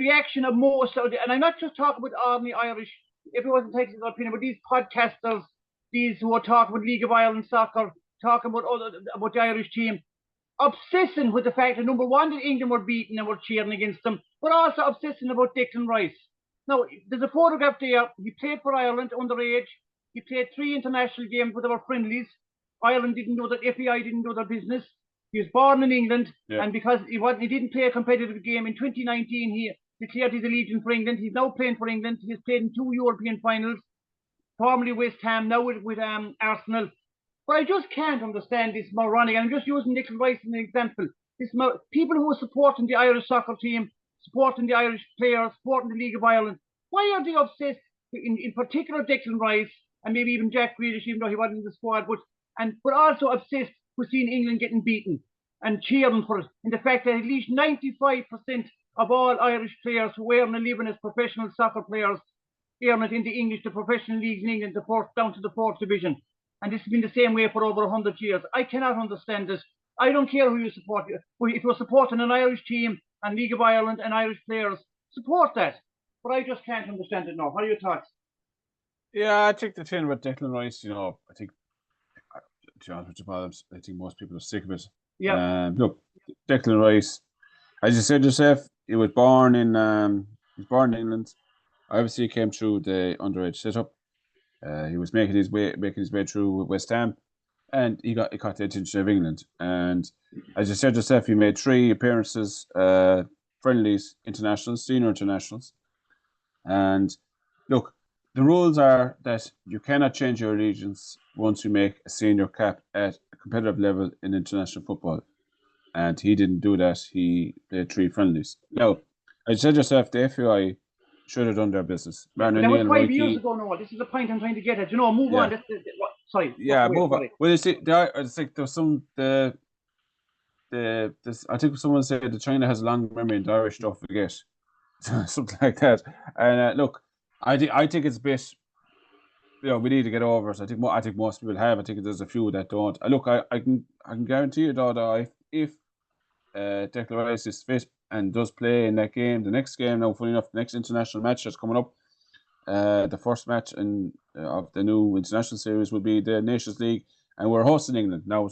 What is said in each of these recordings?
reaction of most of and I'm not just talking about ordinary Irish, everyone's entitled to their opinion, but these podcasters, these who are talking about League of Ireland soccer, talking about the Irish team, obsessing with the fact that number one, that England were beaten and were cheering against them, but also obsessing about Declan Rice. Now, there's a photograph there. He played for Ireland underage. He played 3 international games, but they were friendlies. Ireland didn't know that, FAI didn't know their business. He was born in England, and because he didn't play a competitive game in 2019, he declared his allegiance for England. He's now playing for England. He's played in 2 European finals, formerly West Ham, now with Arsenal. But I just can't understand this moronic. I'm just using Declan Rice as an example. People who are supporting the Irish soccer team, supporting the Irish players, supporting the League of Ireland, why are they obsessed, in particular Declan Rice, and maybe even Jack Grealish, even though he wasn't in the squad, but also obsessed with seeing England getting beaten and cheering for it, and the fact that at least 95% of all Irish players who earn a living as professional soccer players earn it in the professional leagues in England, down to the 4th division. And this has been the same way for over 100 years. I cannot understand this. I don't care who you support. If you're supporting an Irish team and League of Ireland and Irish players, support that. But I just can't understand it now. What are your thoughts? Yeah, I think the thing with Declan Rice, I think, to be honest with you, I think most people are sick of it. Yeah. Look, Declan Rice, as you said yourself, he was born in England. Obviously, he came through the underage setup. He was making his way through West Ham, and he got the attention of England. And as you said yourself, he made 3 appearances, friendlies, internationals, senior internationals. And look, the rules are that you cannot change your allegiance once you make a senior cap at a competitive level in international football. And he didn't do that. He played 3 friendlies. Now, as you said yourself, the FAI should have done their business. That was 5 years ago, Noel. This is the point I'm trying to get at. Move on. Sorry. Yeah, move on. Well, you see, it's like there's some I think someone said that China has a long memory and the Irish don't forget, something like that. And look, I think it's a bit. We need to get over it. I think most people have. I think there's a few that don't. Look, I can guarantee you though that if Declan Rice is fit and does play in that game, the next game, now funny enough, the next international match that's coming up, the first match of the new international series will be the Nations League, and we're hosting England. Now,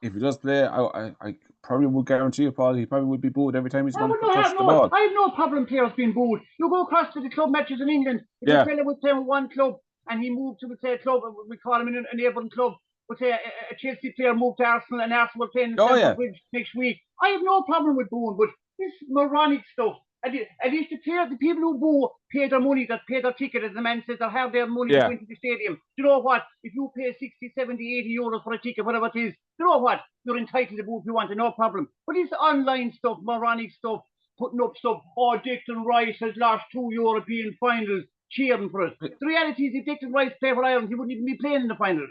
if he does play, I probably would guarantee you, Paul, he probably would be booed every time he's going to touch the ball. I have no problem players being booed. You go across to the club matches in England. If a fella was playing with one club and he moved to, say, a club, we call him an neighbouring club, but say a Chelsea player moved to Arsenal and Arsenal were playing in Stamford Bridge next week. I have no problem with booing, but this moronic stuff. At least the people who boo pay their money, that pay their ticket, as the man says, they'll have their money to go into the stadium. You know what? If you pay 60, 70, 80 euros for a ticket, whatever it is, you know what? You're entitled to boo if you want, no problem. But this online stuff, moronic stuff, putting up stuff, Declan Rice has lost 2 European finals, cheering for it. The reality is, if Declan Rice played for Ireland, he wouldn't even be playing in the finals.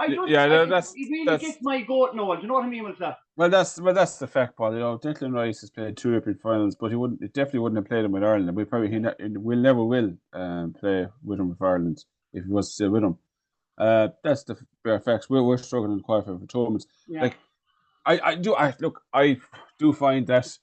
It really gets my goat now. Do you know what I mean with that? Well, that's the fact, Paul. Declan Rice has played 2 European finals, but he definitely wouldn't have played them with Ireland. We never will play with him with Ireland if he was still with them. That's the bare facts. We're struggling to qualify for tournaments. Yeah. Like I do find that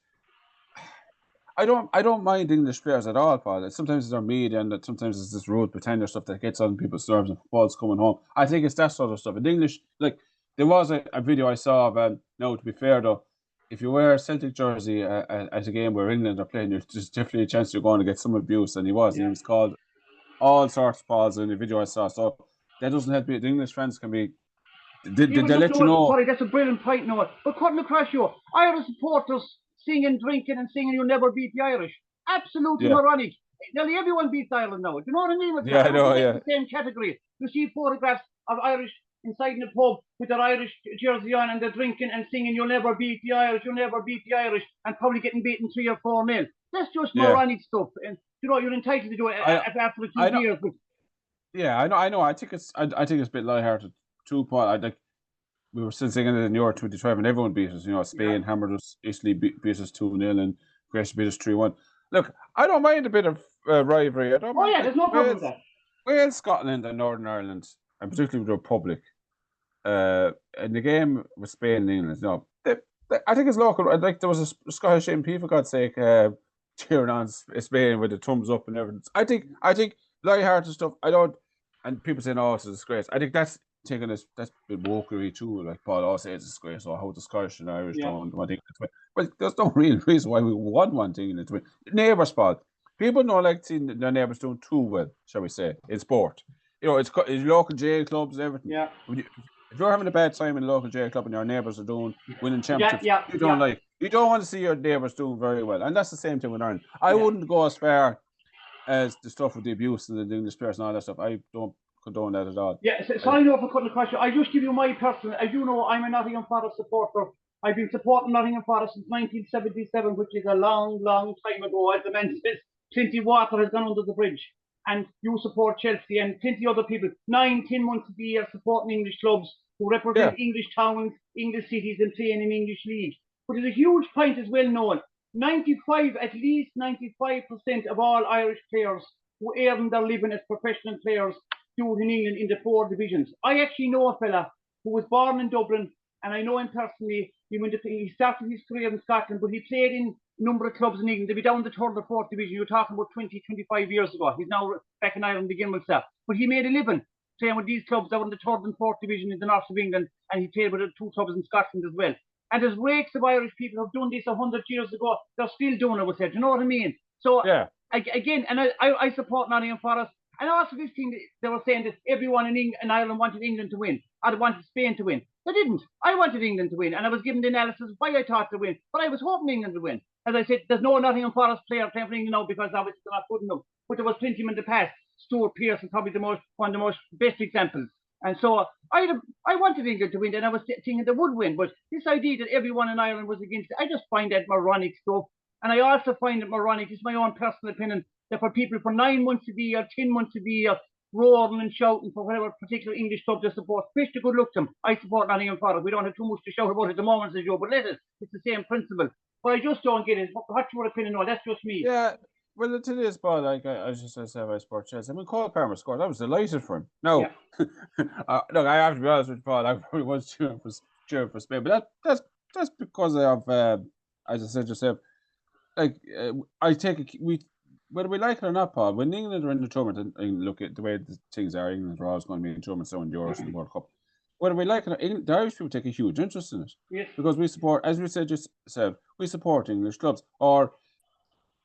I don't mind English players at all, Paul. Sometimes it's our media and sometimes it's this road pretender stuff that gets on people's nerves and football's coming home. I think it's that sort of stuff. In English, like there was a video I saw of no, to be fair though, if you wear a Celtic jersey at a game where England are playing, there's definitely a chance you're going to get some abuse, and he was. Yeah. And he was called all sorts of balls in the video I saw. So that doesn't help. The English fans can be. They let you know. Sorry, that's a brilliant point, Noel. But cutting across you, Irish supporters singing, drinking, and singing "You'll Never Beat the Irish." Absolutely moronic. Nearly everyone beats Ireland now. Do you know what I mean? Yeah, I know. Yeah. The same category. You see photographs of Irish inside in the pub with their Irish jersey on, and they're drinking and singing "You'll Never Beat the Irish, You'll Never Beat the Irish," and probably getting beaten 3 or 4-0. That's just moronic stuff, and you're entitled to do it after a few years. But yeah, I know. I think it's a bit lighthearted too, Paul. We were still singing it in Euro 2012 and everyone beat us. Spain hammered us, Italy beat us 2-0 and Croatia beat us 3-1. Look, I don't mind a bit of rivalry. There's no problem with that. Wales, Scotland and Northern Ireland, and particularly the Republic, in the game with Spain and England, I think it's local. Like there was a Scottish MP, for God's sake, cheering on Spain with the thumbs up and everything. I think light-hearted stuff. I don't, and people saying, "Oh, it's a disgrace." I think that's taking this. That's a bit wokery too. Like Paul always says, it's a disgrace. Or how the Scottish and Irish don't want England to win. Well, there's no real reason why we would want England to win. Neighbours' fault. People don't like seeing their neighbours doing too well, shall we say, in sport. It's local jail clubs and everything. Yeah. If you're having a bad time in a local jail club and your neighbours are winning championships, you don't want to see your neighbours doing very well. And that's the same thing with Ireland. I wouldn't go as far as the stuff with the abuse and the English players and all that stuff. I don't condone that at all. Yeah, sorry for cutting the question. I just give you my personal. As you know, I'm a Nottingham Forest supporter. I've been supporting Nottingham Forest since 1977, which is a long, long time ago. As the man says, plenty of water has gone under the bridge. And you support Chelsea and plenty of other people. 9, 10 months of the year supporting English clubs who represent English towns, English cities, and playing in English league. But there's a huge point as well known. At least 95% of all Irish players who earn their living as professional players do it in England in the 4 divisions. I actually know a fella who was born in Dublin, and I know him personally. He started his career in Scotland, but he played in a number of clubs in England. They'd be down the 3rd or 4th division. You're talking about 20, 25 years ago. He's now back in Ireland again with himself. But he made a living playing with these clubs down in the 3rd and 4th division in the north of England, and he played with 2 clubs in Scotland as well. And there's rakes of Irish people who have done this 100 years ago. They're still doing it with it. Do you know what I mean? So, again, and I support Nottingham Forest. And also this thing, they were saying that everyone in Ireland wanted England to win. Or they wanted Spain to win. They didn't. I wanted England to win. And I was given the analysis of why I thought to win. But I was hoping England to win. As I said, there's no Nottingham Forest player playing for England now because obviously they're not good enough. But there was plenty in the past. Stuart Pearce is probably one of the most best examples. And so I wanted England to win, and I was thinking they would win. But this idea that everyone in Ireland was against it, I just find that moronic stuff. And I also find it moronic, it's my own personal opinion, that for people for 9 months of the year, 10 months of the year, roaring and shouting for whatever particular English club they support, wish to good luck to them. I support Nottingham Forest. We don't have too much to shout about at the moment, as you, but let us. It's the same principle. But I just don't get it. What's your opinion? No, that's just me. Yeah. Well, to this, but like I just said, I support Chelsea. I mean, Cole Palmer scored. I was delighted for him. No, look, I have to be honest with you, Paul. I probably was cheering for Spain, but that's because of, as I said yourself, like I take it, whether we like it or not, Paul. When England are in the tournament, and look at the way the things are, England are always going to be in tournament, so in the Euros and the World Cup. Whether we like it or not, the Irish people take a huge interest in it because we support, as we said, we support English clubs or.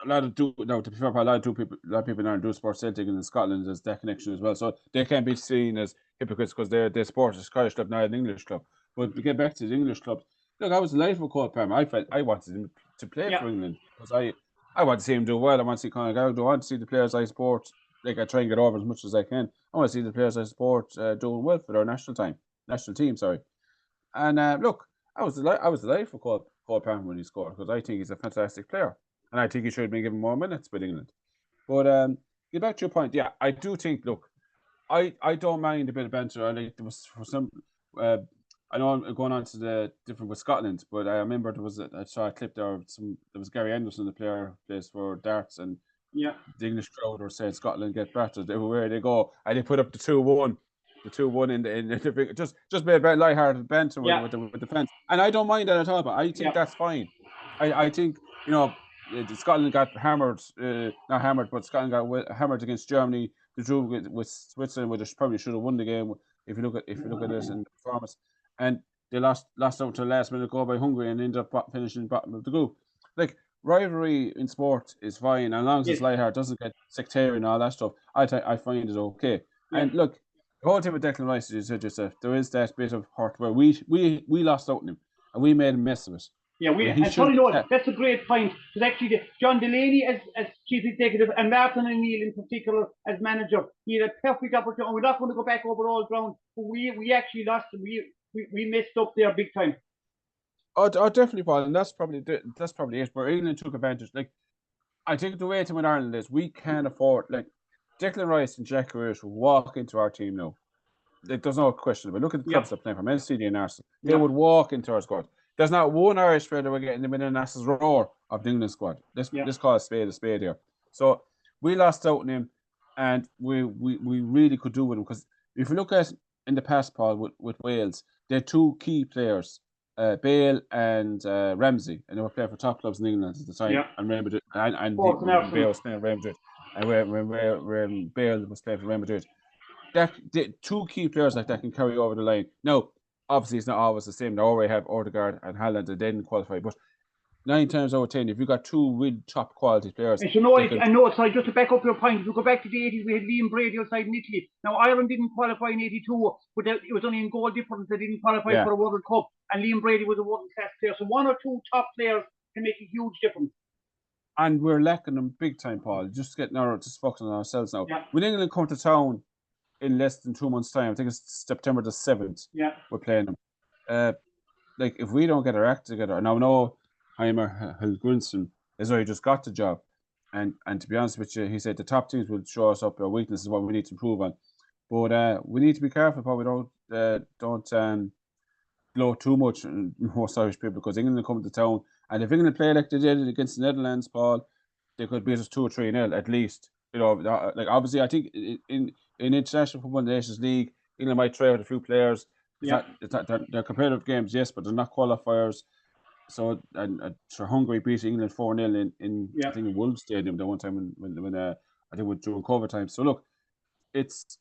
A lot of to be fair, a lot of people now do support Celtic and in Scotland. There's that connection as well, so they can't be seen as hypocrites because they support a Scottish club, not an English club. But to get back to the English clubs, look, I was delighted with Cole Palmer. I wanted him to play for England because I want to see him do well. I want to see Conor Gallagher. I want to see the players I support. Like I try and get over as much as I can. I want to see the players I support doing well for their national team. Sorry. And look, I was delighted for Cole Palmer when he scored because I think he's a fantastic player. And I think he should have been given more minutes with England. But get back to your point. Yeah, I do think. Look, I don't mind a bit of banter. I like there was for some. I know I'm going on to the different with Scotland, but I remember I saw a clip there of there was Gary Anderson, the player plays for darts, and the English crowd were saying Scotland get battered everywhere they go, and they put up the 2-1. The 2-1 in the big, just made a very light-hearted banter with the fans, and I don't mind that at all. But I think that's fine. I think Scotland got hammered, not hammered, but Scotland got hammered against Germany. They drew with Switzerland, which probably should have won the game if you look at this in the performance. And they lost out to the last minute goal by Hungary and ended up finishing bottom of the group. Like rivalry in sport is fine as long as it's lighthearted, doesn't get sectarian and all that stuff. I find it okay. And look, the whole thing with Declan Rice, you said yourself, there is that bit of hurt where we lost out on him and we made a mess of it. Yeah, that's a great point. Because actually, John Delaney as chief executive and Martin O'Neill in particular as manager, he had a perfect opportunity. We're not going to go back over all ground, but we actually lost and we messed up there big time. Oh, definitely, Paul, and that's probably it. Where England took advantage. Like, I think the way to win Ireland is we can't afford Declan Rice and Jack Grealish will walk into our team now. Like, there's no question. But look at the clubs that play from Man City and Arsenal. They would walk into our squad. There's not one Irish player that we're getting them in an Ass's roar of the England squad. Let's call a spade here. So we lost out on him, and we really could do with him because if you look at in the past, Paul, with Wales, they had 2 key players Bale and Ramsey, and they were playing for top clubs in England at the time. Yeah. And Real Madrid, and Sports and Arsenal. Bale was playing for Real Madrid, and when Bale was playing for Real Madrid. Two key players like that can carry over the line. Now, obviously, it's not always the same. They already have Odegaard and Haaland, and they didn't qualify. But 9 times out of 10, if you got two really top quality players, and you know, sorry, just to back up your point, if you go back to the 80s, we had Liam Brady outside in Italy. Now, Ireland didn't qualify in 82, but it was only in goal difference. They didn't qualify for a World Cup, and Liam Brady was a world-class player. So one or two top players can make a huge difference. And we're lacking them big time, Paul. Just focusing on ourselves now. Yeah. When England come to town in less than 2 months' time, I think it's September the 7th, we're playing them. Like, if we don't get our act together, now I know Heimer Hilgrinson has already just got the job. And to be honest with you, he said the top teams will show us up our weaknesses, what we need to improve on. But we need to be careful, Paul. We don't blow too much on most Irish people, because England will come to town. And if England play like they did against the Netherlands, Paul, they could beat us 2 or 3-0 at least. You know, like, obviously, I think in International Football Nations League, England might try out a few players. They're competitive games, yes, but they're not qualifiers. So, and Hungary beat England 4-0 in I think in Wolves Stadium the one time when I think during COVID time. So look, it's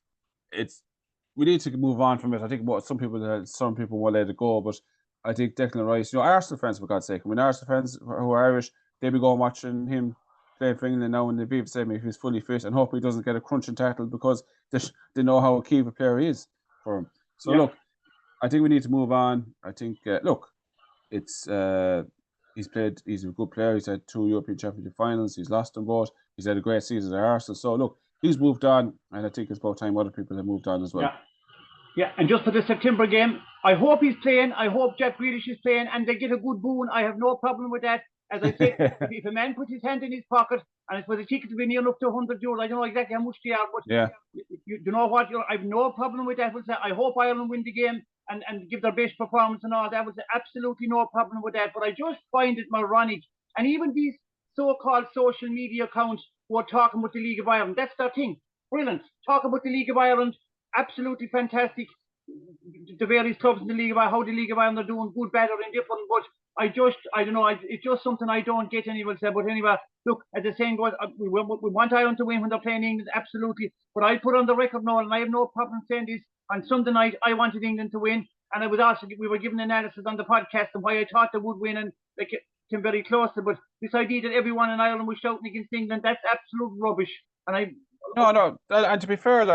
we need to move on from it. I think some people will let it go, but I think Declan Rice, Arsenal fans, for God's sake, I mean, Arsenal fans who are Irish, they'll be going watching him play for England now in the Viva Stadium if he's fully fit, and hope he doesn't get a crunching tackle, because they know how key of a player he is for him. So look, I think we need to move on. I think look, it's he's a good player. He's had 2 European Championship finals. He's lost them both. He's had a great season at Arsenal. So look, he's moved on, and I think it's about time other people have moved on as well. Yeah, and just for the September game, I hope he's playing. I hope Jack Grealish is playing, and they get a good boon. I have no problem with that. As I said, if a man puts his hand in his pocket, and it's for the ticket to be near enough to €100, I don't know exactly how much they are, but you know what? I have no problem with that. I hope Ireland win the game and give their best performance and all. That was absolutely no problem with that. But I just find it moronic. And even these so-called social media accounts who are talking about the League of Ireland, that's their thing. Brilliant. Talk about the League of Ireland. Absolutely fantastic. The various clubs in the League of Ireland, how the League of Ireland are doing, good, bad, or indifferent. But I don't know. It's just something I don't get, anyone say. But anyway, look, as the saying goes, we want Ireland to win when they're playing England, absolutely. But I put on the record now, and I have no problem saying this. On Sunday night, I wanted England to win, and we were giving analysis on the podcast and why I thought they would win, and they came very close to. But this idea that everyone in Ireland was shouting against England, that's absolute rubbish. And No. And to be fair,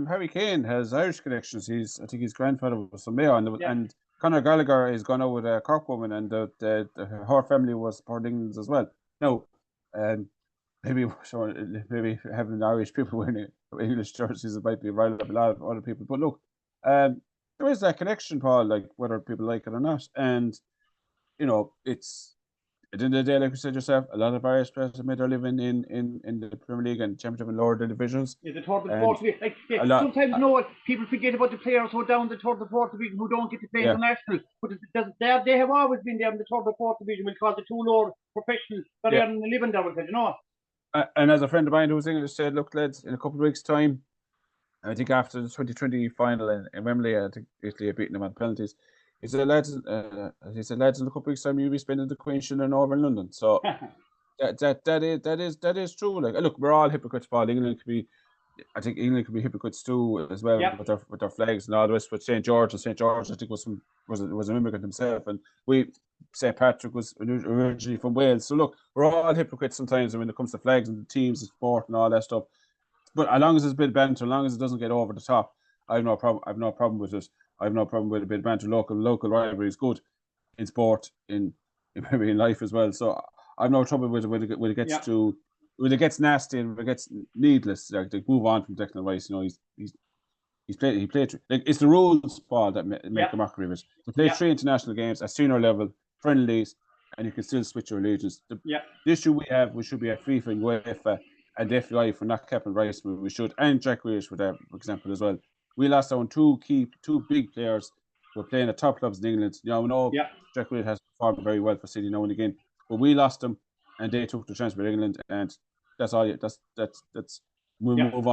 Harry Kane has Irish connections. I think his grandfather was from Mayo, and Conor Gallagher is gone out with a Cork woman, and her family was part of England as well. Now, maybe having Irish people wearing English jerseys might be riled up a lot of other people. But look, there is that connection, Paul, like whether people like it or not, and it's. At the end of the day, like you said yourself, a lot of Irish players have made their living in the Premier League and Championship and lower divisions. The third and fourth division. Sometimes people forget about the players who are down the third and fourth division who don't get to play international. But they have always been there in the third and fourth division. We'll call the 2 lower professionals that are earning a living there. And as a friend of mine who was English said, look, lads, in a couple of weeks' time, I think after the 2020 final in Wembley, I think Italy had beaten them on penalties. He said, lads, in a couple of weeks' time, you'll be spending the Queen Shilling over in London. So that is true. Like, look, we're all hypocrites, Paul. England could be hypocrites too as well with their flags and all the rest. With St. George, I think was an immigrant himself, and St. Patrick was originally from Wales. So look, we're all hypocrites sometimes when it comes to flags and teams and sport and all that stuff. But as long as it's a bit banter, as long as it doesn't get over the top, I have no problem with it. I have no problem with a bit of banter. Local rivalry is good in sport, maybe in life as well. So I have no trouble with it when it gets nasty and when it gets needless. Like, to move on from Declan Rice, he played. Like, it's the rules, Paul, that make a mockery of it. He played 3 international games at senior level, friendlies, and you can still switch your allegiance. The issue we should be at FIFA and UEFA and the FAI for not Captain Rice. We should, and Jack Grealish for example as well. We lost on 2 big players who were playing at top clubs in England. Jack Grealish has performed very well for City now and again, but we lost them, and they took the chance with England, and that's all. We'll move on.